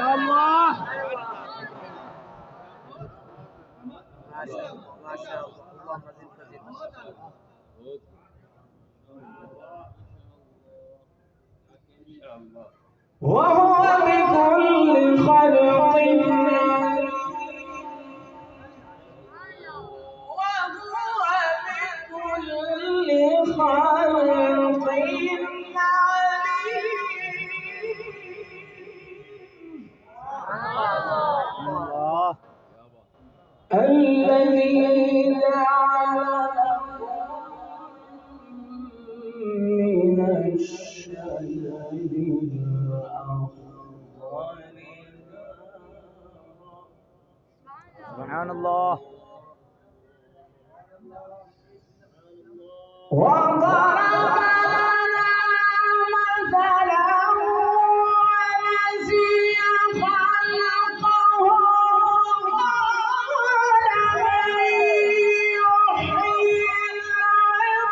شاء الله. ما شاء الله ما شاء الله. اللهم زد فزد. وهو بكل خلق الذي جعل من الشجر الأخضر سبحان الله. وضرب لنا مثلا ونسي خلقه قال من يحيي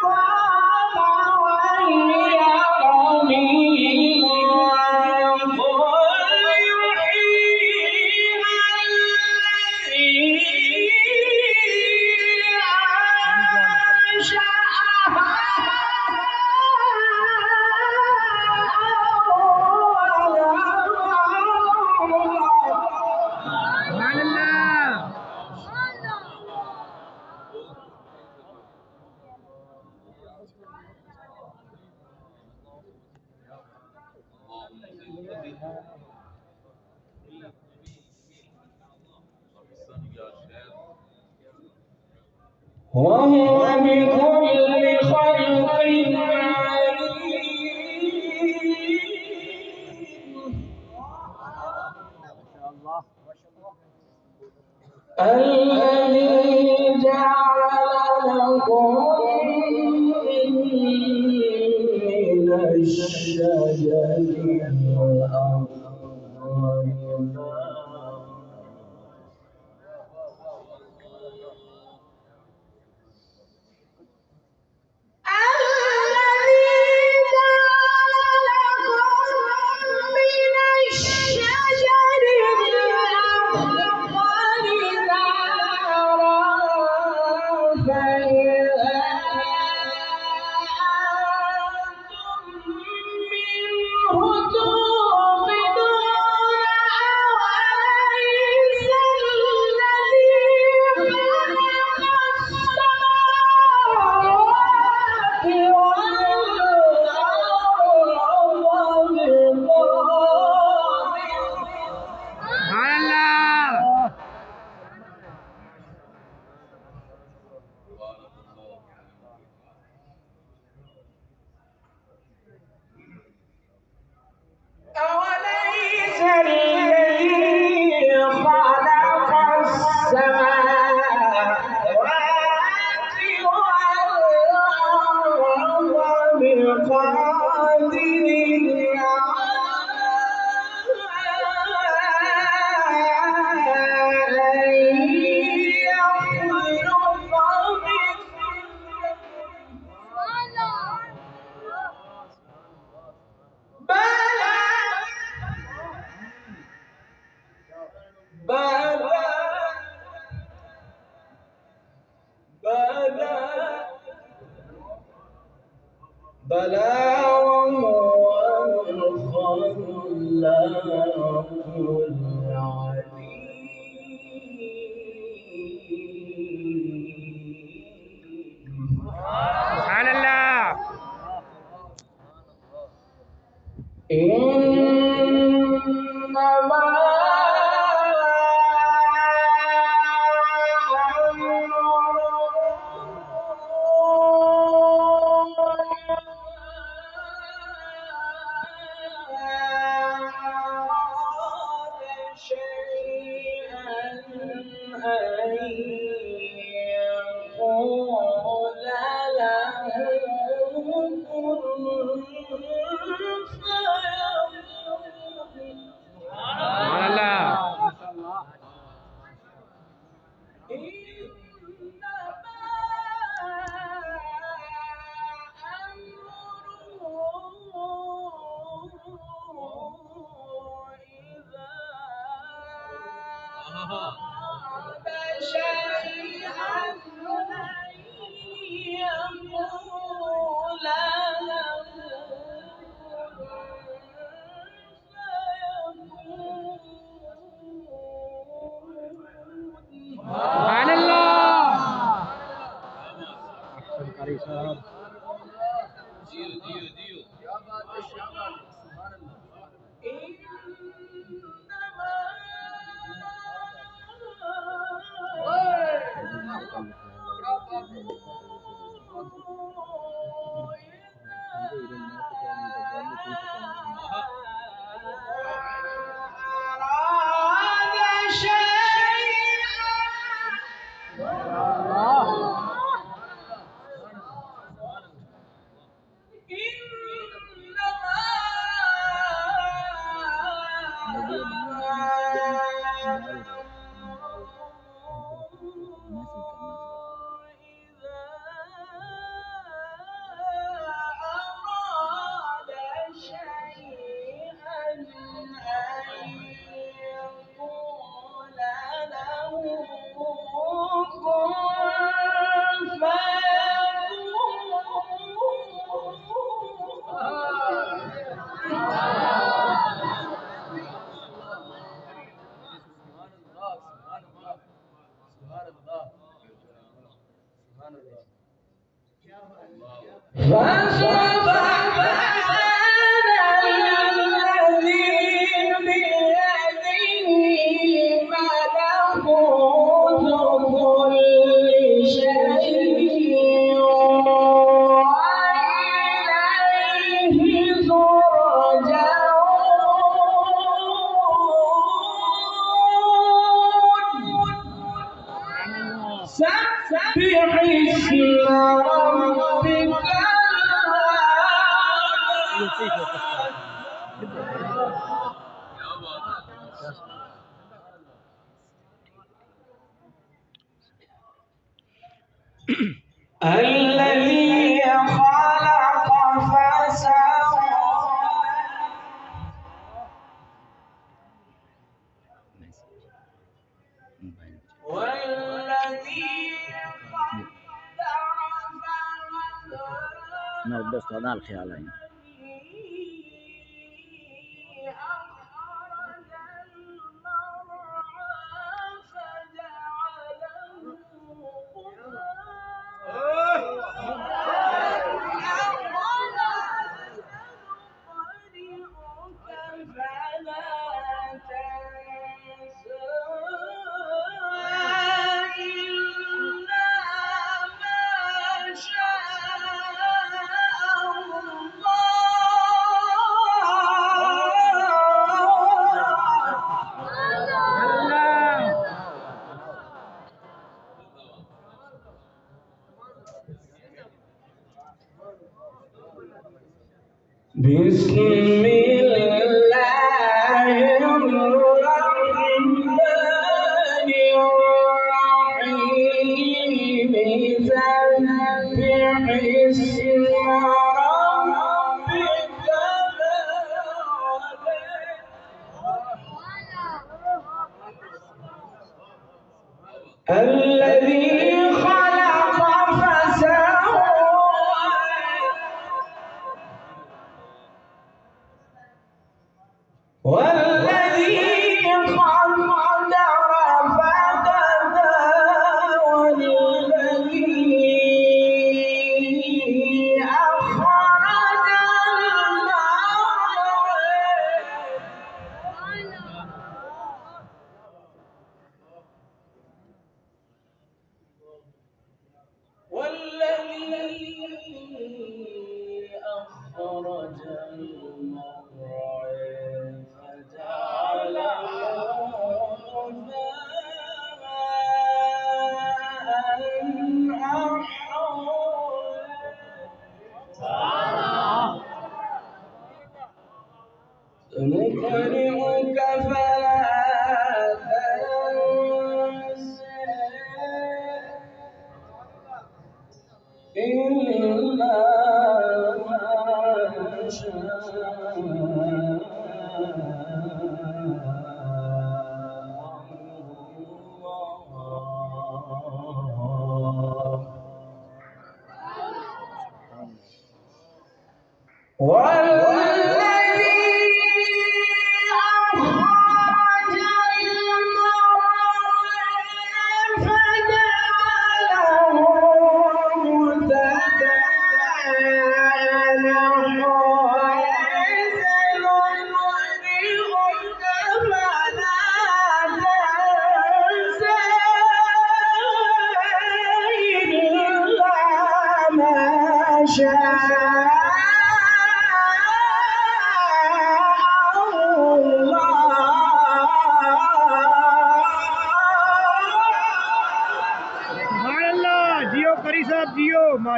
العظام وهي رميم قل يحييها الذي وهو بكل خلق عليم الذي جعل لكم من الشجر الأخضر أوليس الذي خلق السماوات والأرض بقادر بلى وهو الخلاق العليم. سبحان الله. إنما سبحان الله. أحسن قريش يا رب. سبح اسم ربك الذي خلق فسوى والذي قدر فهدى ما بدوش هذا الخيال أخرج المرعى فجعله بسم الله الرحمن الرحيم سبح اسم ربك الذي خلق فسوى والذي قدر فهدى والذي أخرج المرعى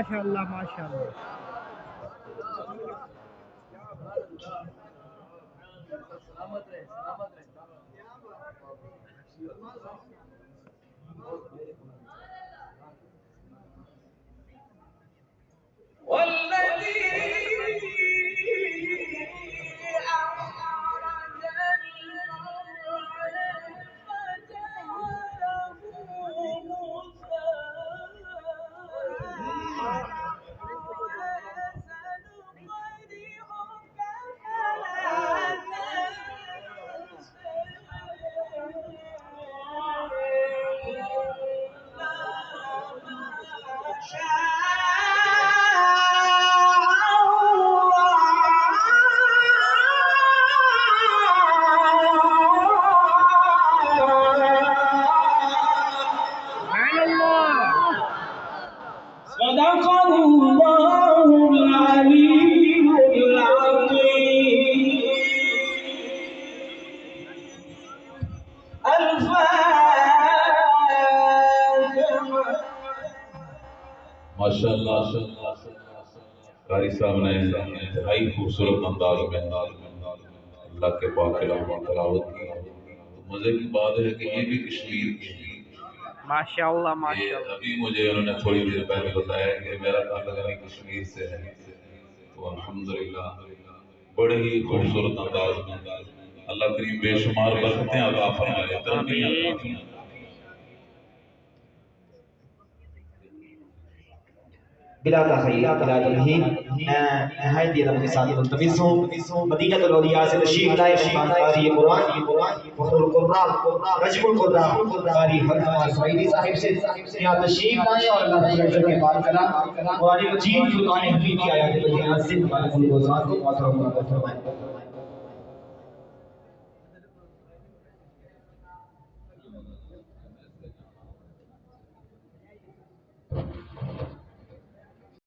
माशाअल्लाह माशाअल्लाह। والذي أخرج المرعى فجعله صدق الله العلي العظيم. الفاتحة. माशाअल्लाह कारी साहब ने इंतहाई खूबसूरत अंदाज में अल्लाह के पाक कलाम की तिलावत की। तो मजे की बात है कि ये भी कश्मीर की है। माशाअल्लाह ये माशाअल्लाह। अभी मुझे उन्होंने थोड़ी देर पहले बताया कि मेरा ताल्लुक यानी कश्मीर से है। तो अल्हम्दुलिल्लाह बड़े ही खूबसूरत अंदाज में अल्लाह करीम बेशुमार बरकतें अता फरमाए, तरक्कियां अता फरमाए। बिला तखय्युर बिला तमहीद नहायत अदब के साथ मुल्तमिस हूं मदीनतुल औलिया से तशरीफ लाए मेहमान कारी कुरान फखरुल कुर्रा रजबुल कुर्रा कारी हरफा सईदी साहिब से यहाँ तशरीफ लाए और अल्लाह ताला के बात करा कुरान मजीद फुरकान हकीम की आयत बयान से को फरमाए।